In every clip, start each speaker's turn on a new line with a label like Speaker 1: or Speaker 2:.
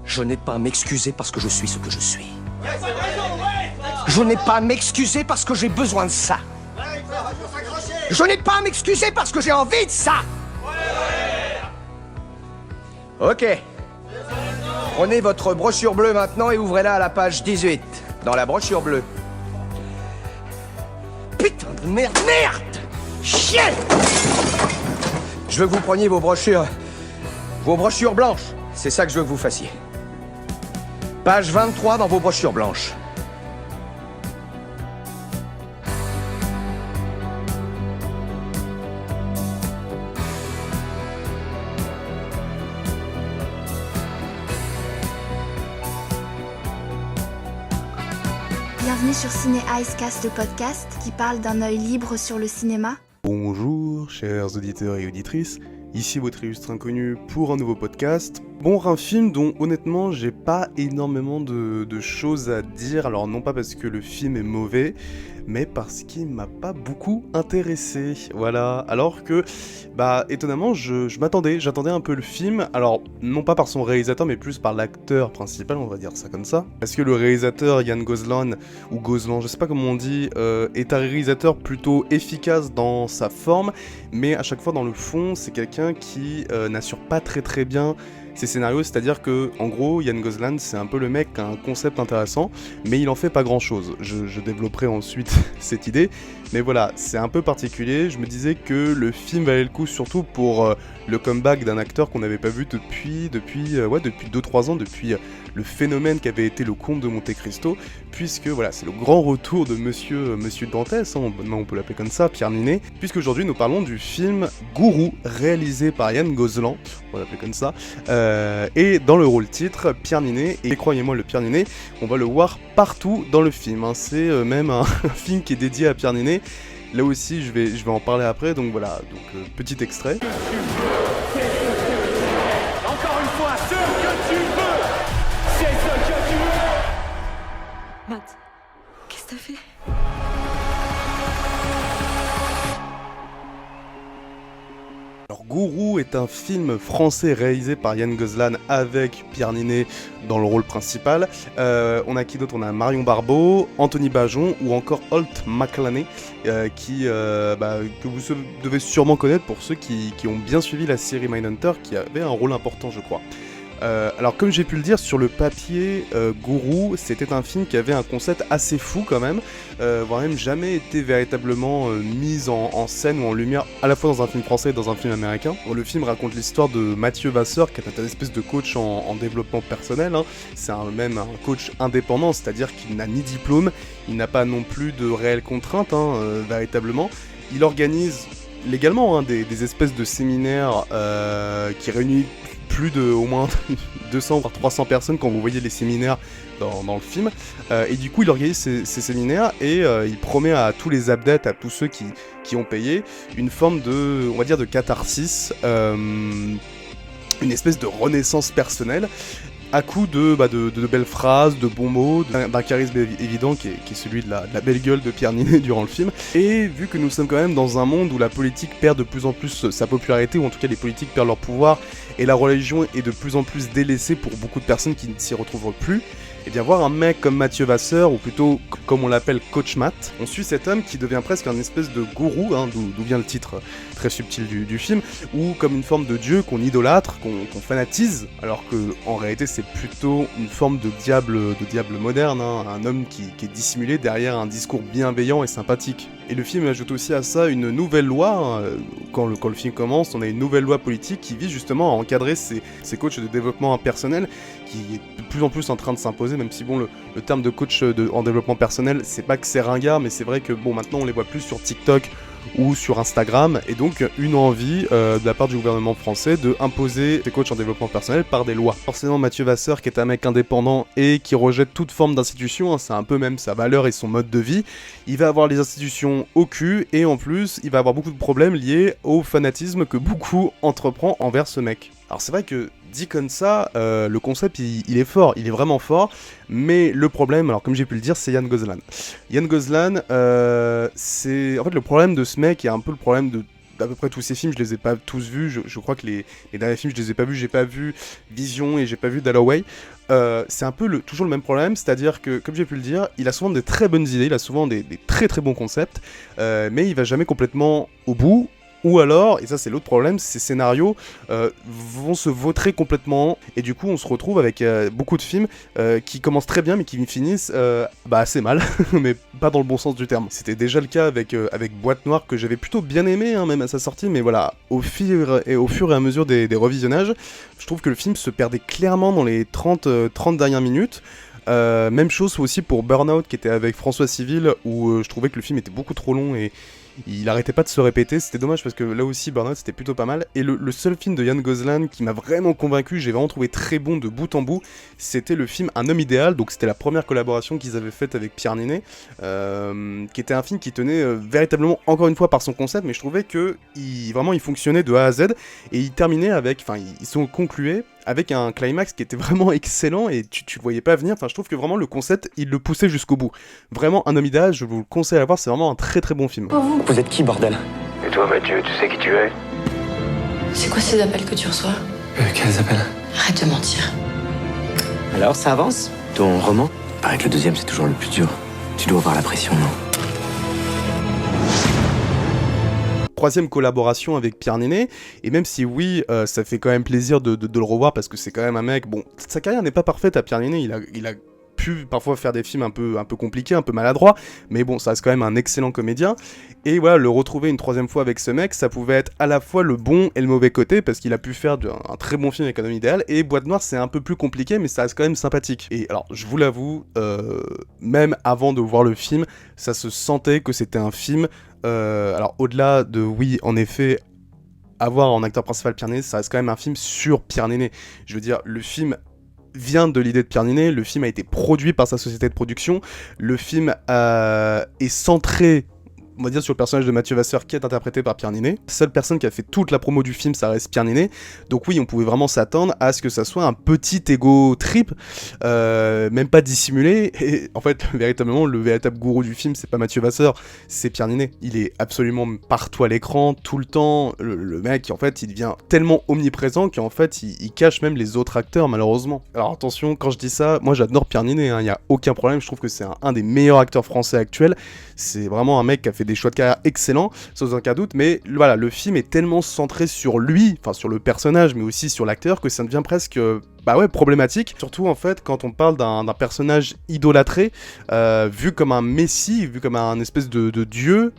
Speaker 1: Je n'ai pas à m'excuser parce que je suis ce que je suis. Je n'ai pas à m'excuser parce que j'ai besoin de ça. Je n'ai pas à m'excuser parce que j'ai envie de ça. Ok. Prenez votre brochure bleue maintenant et ouvrez-la à la page 18. Dans la brochure bleue. Putain de merde, merde! Chien! Je veux que vous preniez vos brochures blanches. C'est ça que je veux que vous fassiez. Page 23 dans vos brochures blanches.
Speaker 2: Bienvenue sur Ciné Icecast, le podcast qui parle d'un œil libre sur le cinéma.
Speaker 3: Bonjour chers auditeurs et auditrices, ici votre illustre inconnu pour un nouveau podcast. Bon, un film dont honnêtement j'ai pas énormément de choses à dire, alors non pas parce que le film est mauvais, mais parce qu'il m'a pas beaucoup intéressé, voilà, alors que, étonnamment, j'attendais un peu le film, alors non pas par son réalisateur, mais plus par l'acteur principal, on va dire ça comme ça, parce que le réalisateur Jan Goslan, ou Goslan, je sais pas comment on dit, est un réalisateur plutôt efficace dans sa forme, mais à chaque fois dans le fond, c'est quelqu'un qui n'assure pas très bien ses scénarios, c'est-à-dire que, en gros, Jan Goslan, c'est un peu le mec qui a un concept intéressant, mais il en fait pas grand-chose. Je développerai ensuite cette idée, mais voilà, c'est un peu particulier. Je me disais que le film valait le coup surtout pour le comeback d'un acteur qu'on n'avait pas vu depuis 2-3 ans, depuis le phénomène qu'avait été le Comte de Monte Cristo, puisque voilà, c'est le grand retour de Monsieur Dantès, on peut l'appeler comme ça, Pierre Ninet, puisque aujourd'hui nous parlons du film Gourou, réalisé par Jan Goslan, on va l'appeler comme ça, et dans le rôle titre, Pierre Ninet, et croyez-moi le Pierre Ninet, on va le voir partout dans le film, c'est même un film qui est dédié à Pierre Ninet. Là aussi je vais en parler après, donc voilà, petit extrait.
Speaker 4: Encore une fois, ce que tu veux, c'est ce que tu veux.
Speaker 5: Matt, qu'est-ce que t'as fait?
Speaker 3: Alors Gourou est un film français réalisé par Jan Goslan avec Pierre Ninet dans le rôle principal. On a qui d'autre? On a Marion Barbeau, Anthony Bajon ou encore Holt McCallany que vous devez sûrement connaître pour ceux qui ont bien suivi la série Mindhunter, qui avait un rôle important je crois. Alors comme j'ai pu le dire sur le papier, Gourou c'était un film qui avait un concept assez fou quand même, voire même jamais été véritablement mis en scène ou en lumière à la fois dans un film français et dans un film américain. Bon, le film raconte l'histoire de Mathieu Vasseur qui est un espèce de coach en développement personnel, c'est même un coach indépendant, c'est-à-dire qu'il n'a ni diplôme, il n'a pas non plus de réelles contraintes véritablement. Il organise légalement des espèces de séminaires qui réunissent plus de au moins 200 voire 300 personnes quand vous voyez les séminaires dans le film, et du coup il organise ces séminaires et il promet à tous les abdètes, à tous ceux qui ont payé, une forme de, on va dire, de catharsis, une espèce de renaissance personnelle à coup de belles phrases, de bons mots, d'un charisme évident qui est celui de la belle gueule de Pierre Ninet durant le film. Et vu que nous sommes quand même dans un monde où la politique perd de plus en plus sa popularité, ou en tout cas les politiques perdent leur pouvoir, et la religion est de plus en plus délaissée pour beaucoup de personnes qui ne s'y retrouvent plus, et bien voir un mec comme Mathieu Vasseur, ou plutôt comme on l'appelle Coach Matt, on suit cet homme qui devient presque un espèce de gourou, d'où vient le titre très subtil du film, ou comme une forme de dieu qu'on idolâtre, qu'on fanatise, alors que en réalité c'est plutôt une forme de diable moderne, un homme qui est dissimulé derrière un discours bienveillant et sympathique. Et le film ajoute aussi à ça une nouvelle loi, quand le film commence, on a une nouvelle loi politique qui vise justement à encadrer ces coachs de développement personnel, qui est de plus en plus en train de s'imposer, même si bon, le terme de coach en développement personnel, c'est pas que c'est ringard, mais c'est vrai que bon, maintenant on les voit plus sur TikTok ou sur Instagram, et donc une envie de la part du gouvernement français de imposer des coachs en développement personnel par des lois. Forcément Mathieu Vasseur, qui est un mec indépendant et qui rejette toute forme d'institution, c'est un peu même sa valeur et son mode de vie, il va avoir les institutions au cul, et en plus il va avoir beaucoup de problèmes liés au fanatisme que beaucoup entreprend envers ce mec. Alors c'est vrai que dit comme ça, le concept il est fort, il est vraiment fort, mais le problème, alors comme j'ai pu le dire, c'est Jan Goslan. Jan Goslan, c'est... En fait le problème de ce mec est un peu le problème d'à peu près tous ces films, je les ai pas tous vus. Je crois que les derniers films, je les ai pas vus. J'ai pas vu Vision et j'ai pas vu Dalloway. C'est un peu toujours le même problème, c'est-à-dire que, comme j'ai pu le dire, il a souvent des très bonnes idées, il a souvent des très très bons concepts, mais il va jamais complètement au bout. Ou alors, et ça c'est l'autre problème, ces scénarios vont se vautrer complètement, et du coup on se retrouve avec beaucoup de films qui commencent très bien mais qui finissent assez mal, mais pas dans le bon sens du terme. C'était déjà le cas avec Boîte Noire, que j'avais plutôt bien aimé, hein, même à sa sortie, mais voilà, au fur et à mesure des revisionnages, je trouve que le film se perdait clairement dans les 30 dernières minutes. Même chose aussi pour Burnout, qui était avec François Civil, où je trouvais que le film était beaucoup trop long et il arrêtait pas de se répéter. C'était dommage parce que là aussi Burnout c'était plutôt pas mal. Et le seul film de Ryan Gosling qui m'a vraiment convaincu, j'ai vraiment trouvé très bon de bout en bout, c'était le film Un homme idéal. Donc c'était la première collaboration qu'ils avaient faite avec Pierre Ninet, qui était un film qui tenait véritablement, encore une fois, par son concept, mais je trouvais que il fonctionnait de A à Z, et il terminait avec, enfin ils sont conclués avec un climax qui était vraiment excellent et tu voyais pas venir. Enfin, je trouve que vraiment le concept, il le poussait jusqu'au bout. Vraiment, Un homme idéal, je vous le conseille à voir, c'est vraiment un très très bon film.
Speaker 6: Vous êtes qui, bordel?
Speaker 7: Et toi, Mathieu, tu sais qui tu es?
Speaker 5: C'est quoi ces appels que tu reçois?
Speaker 6: Quels appels?
Speaker 5: Arrête de mentir.
Speaker 6: Alors, ça avance? Ton roman? Paraît que le deuxième, c'est toujours le plus dur. Tu dois avoir la pression, non?
Speaker 3: Troisième collaboration avec Pierre Ninet, et même si oui, ça fait quand même plaisir de le revoir parce que c'est quand même un mec, bon, sa carrière n'est pas parfaite à Pierre Ninet, il a pu parfois faire des films un peu compliqués, un peu maladroits, mais bon, ça reste quand même un excellent comédien, et voilà, le retrouver une troisième fois avec ce mec, ça pouvait être à la fois le bon et le mauvais côté, parce qu'il a pu faire un très bon film avec Un homme idéal, et Boîte Noire c'est un peu plus compliqué, mais ça reste quand même sympathique. Et alors, je vous l'avoue, même avant de voir le film, ça se sentait que c'était un film. Alors au-delà de, oui, en effet, avoir en acteur principal Pierre Ninet, ça reste quand même un film sur Pierre Ninet. Je veux dire, le film vient de l'idée de Pierre Ninet, le film a été produit par sa société de production, le film est centré, on va dire, sur le personnage de Mathieu Vasseur qui est interprété par Pierre Ninet. La seule personne qui a fait toute la promo du film, ça reste Pierre Ninet. Donc oui, on pouvait vraiment s'attendre à ce que ça soit un petit ego trip, même pas dissimulé. Et en fait, véritablement, le véritable gourou du film, c'est pas Mathieu Vasseur, c'est Pierre Ninet. Il est absolument partout à l'écran, tout le temps. Le mec, en fait, il devient tellement omniprésent qu'en fait, il cache même les autres acteurs, malheureusement. Alors attention, quand je dis ça, moi j'adore Pierre Ninet, hein, y a aucun problème, je trouve que c'est un des meilleurs acteurs français actuels. C'est vraiment un mec qui a fait des choix de carrière excellents, sans aucun doute, mais voilà, le film est tellement centré sur lui, enfin sur le personnage, mais aussi sur l'acteur, que ça devient presque problématique. Surtout en fait quand on parle d'un personnage idolâtré, vu comme un messie, vu comme un espèce de dieu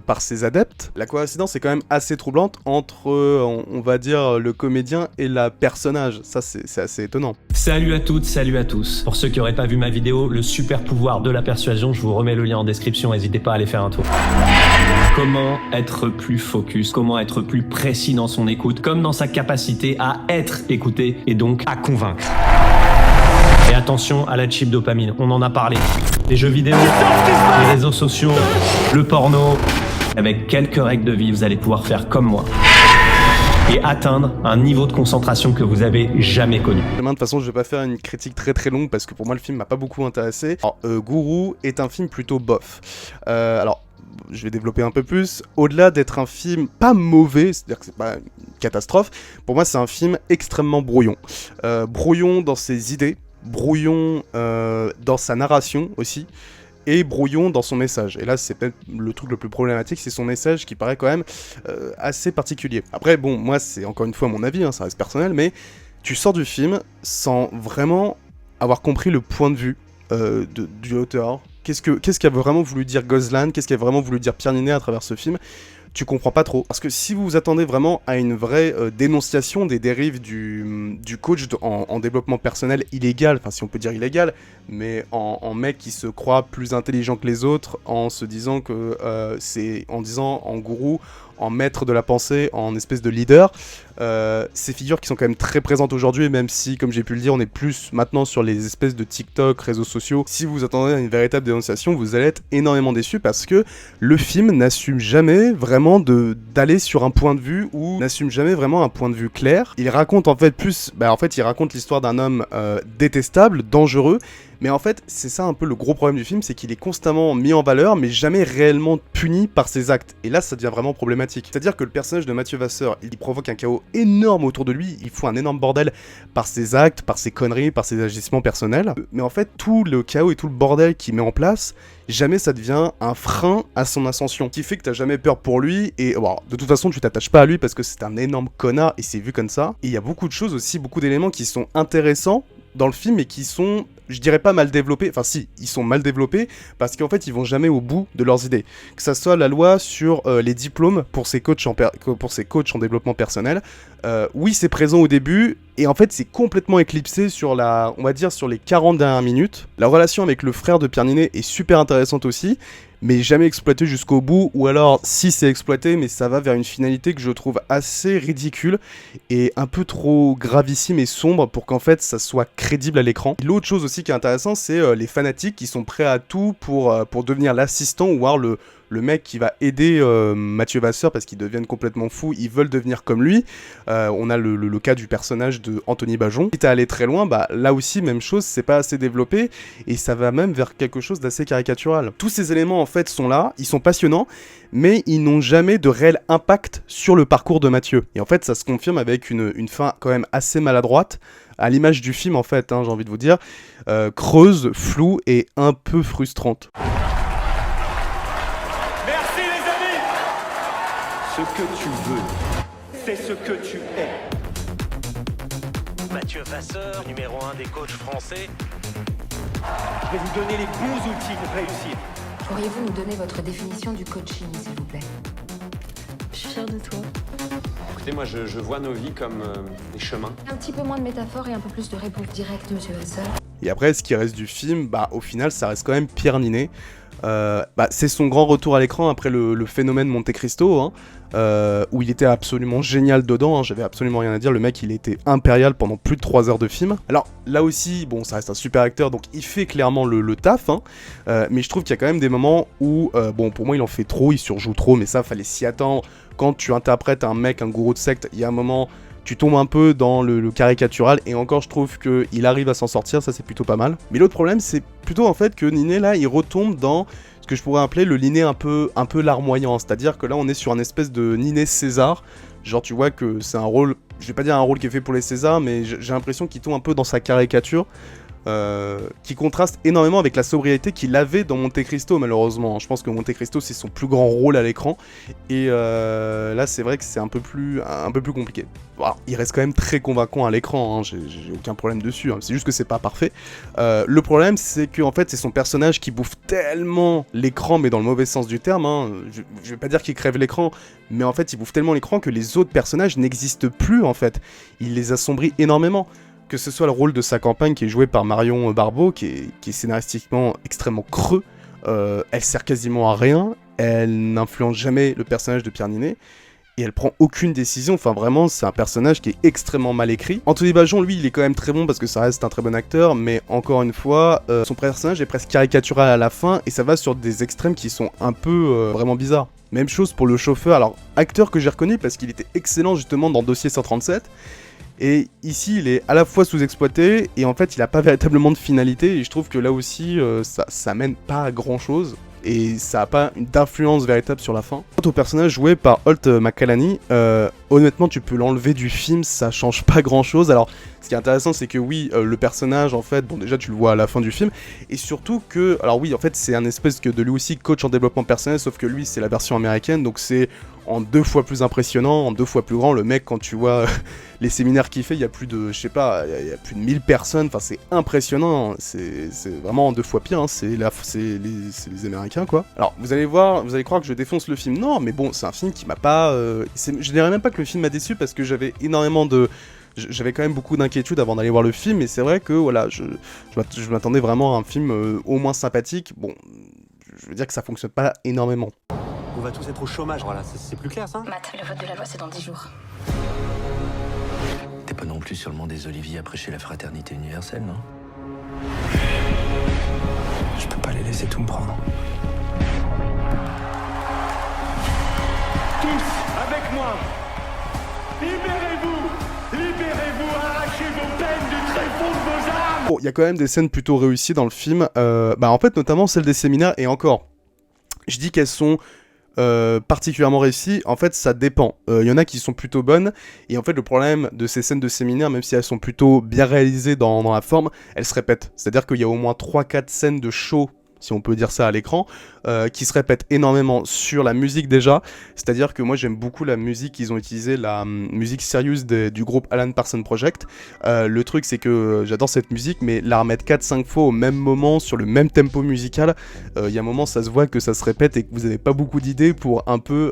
Speaker 3: par ses adeptes. La coïncidence est quand même assez troublante entre, on va dire, le comédien et la personnage. Ça c'est assez étonnant.
Speaker 8: Salut à toutes, salut à tous. Pour ceux qui n'auraient pas vu ma vidéo, le super pouvoir de la persuasion, je vous remets le lien en description, n'hésitez pas à aller faire un tour. Comment être plus focus, comment être plus précis dans son écoute, comme dans sa capacité à être écouté et donc à convaincre. Et attention à la cheap dopamine, on en a parlé. Les jeux vidéo, les réseaux sociaux, le porno. Avec quelques règles de vie, vous allez pouvoir faire comme moi et atteindre un niveau de concentration que vous avez jamais connu.
Speaker 3: De toute façon, je vais pas faire une critique très très longue parce que pour moi le film m'a pas beaucoup intéressé. Alors, Gourou est un film plutôt bof. Alors, je vais développer un peu plus. Au-delà d'être un film pas mauvais, c'est-à-dire que c'est pas une catastrophe, pour moi c'est un film extrêmement brouillon. Brouillon dans ses idées, brouillon dans sa narration aussi, et brouillon dans son message. Et là, c'est peut-être le truc le plus problématique, c'est son message qui paraît quand même assez particulier. Après, bon, moi, c'est encore une fois mon avis, hein, ça reste personnel, mais tu sors du film sans vraiment avoir compris le point de vue du auteur. Qu'est-ce qu'a vraiment voulu dire Gosling? Qu'est-ce qu'a vraiment voulu dire Pierre Ninet à travers ce film? Tu comprends pas trop. Parce que si vous vous attendez vraiment à une vraie dénonciation des dérives du coach en développement personnel illégal, enfin si on peut dire illégal, mais en mec qui se croit plus intelligent que les autres, en se disant que en disant en gourou, en maître de la pensée, en espèce de leader, ces figures qui sont quand même très présentes aujourd'hui, même si, comme j'ai pu le dire, on est plus maintenant sur les espèces de TikTok, réseaux sociaux. Si vous attendez à une véritable dénonciation, vous allez être énormément déçus parce que le film n'assume jamais vraiment d'aller sur un point de vue ou n'assume jamais vraiment un point de vue clair. Il raconte en fait il raconte l'histoire d'un homme détestable, dangereux, Mais en fait, c'est ça un peu le gros problème du film, c'est qu'il est constamment mis en valeur, mais jamais réellement puni par ses actes. Et là, ça devient vraiment problématique. C'est-à-dire que le personnage de Mathieu Vasseur, il provoque un chaos énorme autour de lui, il fout un énorme bordel par ses actes, par ses conneries, par ses agissements personnels. Mais en fait, tout le chaos et tout le bordel qu'il met en place, jamais ça devient un frein à son ascension, qui fait que t'as jamais peur pour lui, et bon, de toute façon tu t'attaches pas à lui parce que c'est un énorme connard et c'est vu comme ça. Et il y a beaucoup de choses aussi, beaucoup d'éléments qui sont intéressants dans le film et qui sont, je dirais pas mal développés, enfin si, ils sont mal développés parce qu'en fait ils vont jamais au bout de leurs idées. Que ça soit la loi sur les diplômes pour ces coachs en développement personnel, oui c'est présent au début et en fait c'est complètement éclipsé sur on va dire sur les 40 dernières minutes. La relation avec le frère de Pierre Ninet est super intéressante aussi, mais jamais exploité jusqu'au bout, ou alors si c'est exploité, mais ça va vers une finalité que je trouve assez ridicule et un peu trop gravissime et sombre pour qu'en fait ça soit crédible à l'écran. L'autre chose aussi qui est intéressante, c'est les fanatiques qui sont prêts à tout pour devenir l'assistant ou voir le mec qui va aider Mathieu Vasseur parce qu'ils deviennent complètement fous, ils veulent devenir comme lui. On a le cas du personnage de Anthony Bajon. Quitte à aller très loin, bah là aussi même chose, c'est pas assez développé et ça va même vers quelque chose d'assez caricatural. Tous ces éléments en fait sont là, ils sont passionnants, mais ils n'ont jamais de réel impact sur le parcours de Mathieu. Et en fait ça se confirme avec une fin quand même assez maladroite, à l'image du film en fait, j'ai envie de vous dire, creuse, floue et un peu frustrante.
Speaker 4: Ce que tu veux, c'est ce que tu es.
Speaker 9: Mathieu Vasseur, numéro 1 des coachs français.
Speaker 4: Je vais vous donner les bons outils pour réussir.
Speaker 5: Pourriez-vous nous donner votre définition du coaching, s'il vous plaît?
Speaker 10: Je suis fière de toi.
Speaker 11: Écoutez, moi je vois nos vies comme des chemins.
Speaker 10: Un petit peu moins de métaphores et un peu plus de réponses directes, monsieur Vasseur.
Speaker 3: Et après, ce qui reste du film, bah au final, ça reste quand même Pierre Ninet. C'est son grand retour à l'écran après le phénomène Monte Cristo, où il était absolument génial dedans, j'avais absolument rien à dire, le mec il était impérial pendant plus de 3 heures de film. Alors là aussi, bon ça reste un super acteur, donc il fait clairement le taf, mais je trouve qu'il y a quand même des moments où, bon pour moi il en fait trop, il surjoue trop, mais ça fallait s'y attendre. Quand tu interprètes un mec, un gourou de secte, il y a un moment... Tu tombes un peu dans le caricatural, et encore je trouve qu'il arrive à s'en sortir, ça c'est plutôt pas mal. Mais l'autre problème c'est plutôt en fait que Ninet là il retombe dans ce que je pourrais appeler le Ninet un peu larmoyant, c'est-à-dire que là on est sur un espèce de Ninet César, genre tu vois que c'est un rôle, je vais pas dire un rôle qui est fait pour les Césars, mais j'ai l'impression qu'il tombe un peu dans sa caricature. Qui contraste énormément avec la sobriété qu'il avait dans Monte Cristo malheureusement. Je pense que Monte Cristo c'est son plus grand rôle à l'écran et là c'est vrai que c'est un peu plus compliqué. Bon, il reste quand même très convaincant à l'écran, j'ai aucun problème dessus, c'est juste que c'est pas parfait. Le problème c'est que en fait c'est son personnage qui bouffe tellement l'écran, mais dans le mauvais sens du terme, je vais pas dire qu'il crève l'écran, mais en fait il bouffe tellement l'écran que les autres personnages n'existent plus en fait. Il les assombrit énormément. Que ce soit le rôle de sa campagne qui est joué par Marion Barbeau, qui est scénaristiquement extrêmement creux, elle sert quasiment à rien, elle n'influence jamais le personnage de Pierre Ninet, et elle prend aucune décision, enfin vraiment c'est un personnage qui est extrêmement mal écrit. Anthony Bajon lui il est quand même très bon parce que ça reste un très bon acteur, mais encore une fois, son personnage est presque caricatural à la fin, et ça va sur des extrêmes qui sont un peu vraiment bizarres. Même chose pour le chauffeur, alors acteur que j'ai reconnu parce qu'il était excellent justement dans Dossier 137, et ici il est à la fois sous-exploité et en fait il a pas véritablement de finalité, et je trouve que là aussi ça mène pas à grand chose et ça a pas d'influence véritable sur la fin. Quant au personnage joué par Holt McCallany, honnêtement tu peux l'enlever du film, ça change pas grand chose. Alors ce qui est intéressant c'est que oui le personnage en fait, bon déjà tu le vois à la fin du film, et surtout que, alors oui en fait c'est un espèce de lui aussi coach en développement personnel, sauf que lui c'est la version américaine, donc c'est en 2 fois plus impressionnant, en 2 fois plus grand. Le mec, quand tu vois les séminaires qu'il fait, il y a plus de, je sais pas, il y a plus de 1000 personnes, enfin c'est impressionnant, c'est vraiment en 2 fois pire, c'est les Américains quoi. Alors vous allez voir, vous allez croire que je défonce le film, non mais bon c'est un film qui m'a pas, je dirais même pas que le film m'a déçu parce que j'avais énormément de... J'avais quand même beaucoup d'inquiétude avant d'aller voir le film, et c'est vrai que voilà, je m'attendais vraiment à un film au moins sympathique. Bon, je veux dire que ça fonctionne pas énormément.
Speaker 11: On va tous être au chômage, voilà, c'est plus clair ça?
Speaker 10: Matt, le vote de la loi c'est dans 10 jours.
Speaker 6: T'es pas non plus sur le mont des Oliviers à prêcher la fraternité universelle, non? Je peux pas les laisser tout me prendre.
Speaker 4: Tous avec moi, libérez-vous à la arrachez vos peines du tréfonds de vos âmes.
Speaker 3: Bon, il y a quand même des scènes plutôt réussies dans le film, en fait notamment celle des séminaires, et encore, je dis qu'elles sont particulièrement réussies, en fait ça dépend. Il y en a qui sont plutôt bonnes, et en fait le problème de ces scènes de séminaire, même si elles sont plutôt bien réalisées dans la forme, elles se répètent. C'est-à-dire qu'il y a au moins 3-4 scènes de show, si on peut dire ça à l'écran, qui se répètent énormément sur la musique déjà. C'est-à-dire que moi j'aime beaucoup la musique qu'ils ont utilisée, la musique Sirius du groupe Alan Parsons Project. Le truc c'est que j'adore cette musique, mais la remettre 4-5 fois au même moment, sur le même tempo musical, il y a un moment ça se voit que ça se répète et que vous n'avez pas beaucoup d'idées pour un peu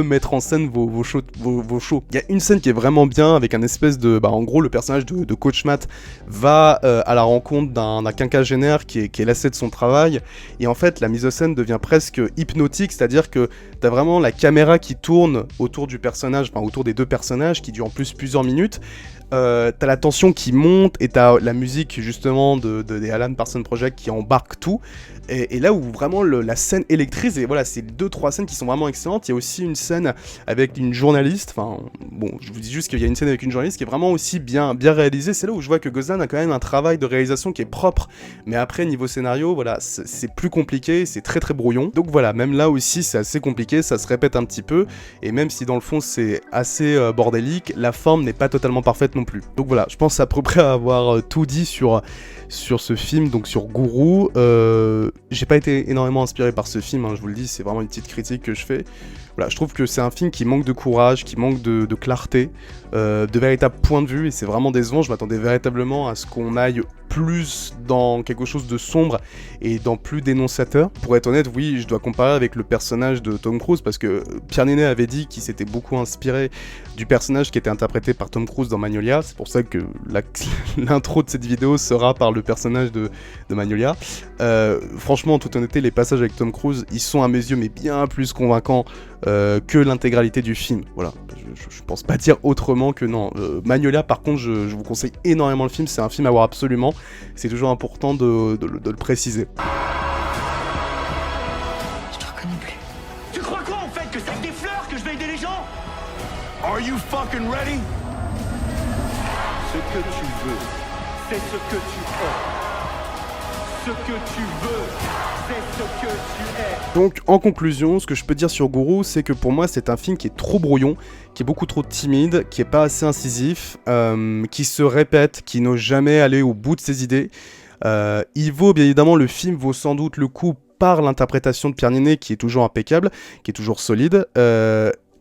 Speaker 3: mettre en scène vos shows. Il y a une scène qui est vraiment bien, avec un espèce de... en gros le personnage de Coach Matt va à la rencontre d'un quinquagénaire qui est lassé de son travail, et en fait la mise en scène devient presque hypnotique, c'est-à-dire que t'as vraiment la caméra qui tourne autour du personnage, autour des deux personnages, qui dure en plus plusieurs minutes. T'as la tension qui monte, et t'as la musique justement des Alan Parsons Project qui embarque tout, et là où vraiment la scène électrise, et voilà, c'est 2-3 scènes qui sont vraiment excellentes. Il y a aussi une scène avec une journaliste, je vous dis juste qu'il y a une scène avec une journaliste qui est vraiment aussi bien réalisée. C'est là où je vois que Goslan a quand même un travail de réalisation qui est propre, mais après niveau scénario, voilà, c'est plus compliqué, c'est très très brouillon. Donc voilà, même là aussi c'est assez compliqué, ça se répète un petit peu, et même si dans le fond c'est assez bordélique, la forme n'est pas totalement parfaite non plus. Donc voilà, je pense à peu près avoir tout dit sur ce film, donc sur Guru. J'ai pas été énormément inspiré par ce film, je vous le dis, c'est vraiment une petite critique que je fais. Voilà, je trouve que c'est un film qui manque de courage, qui manque de clarté, de véritables points de vue, et c'est vraiment décevant. Je m'attendais véritablement à ce qu'on aille plus dans quelque chose de sombre et dans plus dénonciateur. Pour être honnête, oui, je dois comparer avec le personnage de Tom Cruise, parce que Pierre Ninet avait dit qu'il s'était beaucoup inspiré du personnage qui était interprété par Tom Cruise dans Magnolia. C'est pour ça que l'intro de cette vidéo sera par le personnage de Magnolia. Franchement, en toute honnêteté, les passages avec Tom Cruise, ils sont à mes yeux mais bien plus convaincants que l'intégralité du film. Voilà, je pense pas dire autrement que non. Magnolia, par contre, je vous conseille énormément le film, c'est un film à voir absolument. C'est toujours important de le préciser.
Speaker 10: Je te reconnais plus.
Speaker 4: Tu crois quoi en fait? Que c'est avec des fleurs que je vais aider les gens? Are you fucking ready? Ce que tu veux, c'est ce que tu es. Ce que tu veux, c'est ce que tu es.
Speaker 3: Donc en conclusion, ce que je peux dire sur Guru, c'est que pour moi c'est un film qui est trop brouillon, qui est beaucoup trop timide, qui est pas assez incisif, qui se répète, qui n'ose jamais aller au bout de ses idées. Il vaut, bien évidemment, le film vaut sans doute le coup par l'interprétation de Pierre Ninet, qui est toujours impeccable, qui est toujours solide,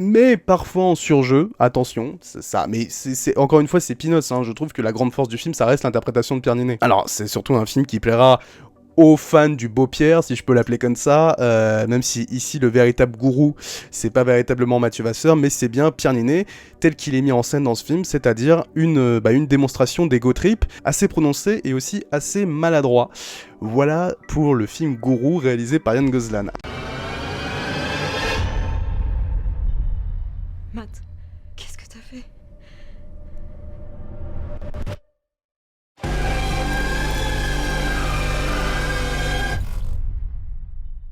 Speaker 3: mais parfois en surjeu, attention, c'est ça, mais c'est encore une fois c'est peanuts, je trouve que la grande force du film ça reste l'interprétation de Pierre Ninet. Alors c'est surtout un film qui plaira aux fans du beau Pierre, si je peux l'appeler comme ça, même si ici le véritable gourou, c'est pas véritablement Mathieu Vasseur, mais c'est bien Pierre Ninet, tel qu'il est mis en scène dans ce film, c'est-à-dire une démonstration d'ego trip assez prononcée et aussi assez maladroit. Voilà pour le film Guru réalisé par Ryan Goslan.
Speaker 10: Matt, qu'est-ce que t'as fait?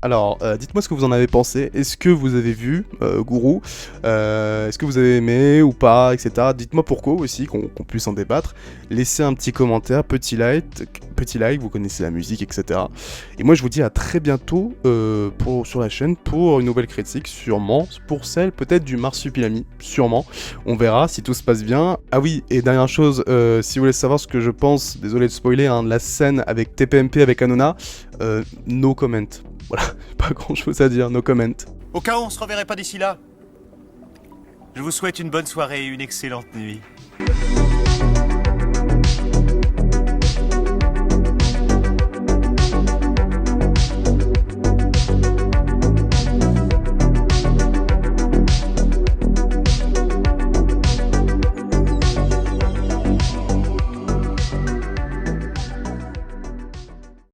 Speaker 3: Alors, dites-moi ce que vous en avez pensé. Est-ce que vous avez vu Guru? Est-ce que vous avez aimé ou pas, etc. Dites-moi pourquoi aussi, qu'on puisse en débattre. Laissez un petit commentaire, petit like, vous connaissez la musique, etc. Et moi, je vous dis à très bientôt sur la chaîne pour une nouvelle critique, sûrement. Pour celle peut-être du Marsupilami, sûrement. On verra si tout se passe bien. Ah oui, et dernière chose, si vous voulez savoir ce que je pense, désolé de spoiler, de la scène avec TPMP avec Hanouna, no comment. Voilà, pas grand chose à dire, no comment.
Speaker 12: Au cas où on se reverrait pas d'ici là, je vous souhaite une bonne soirée et une excellente nuit.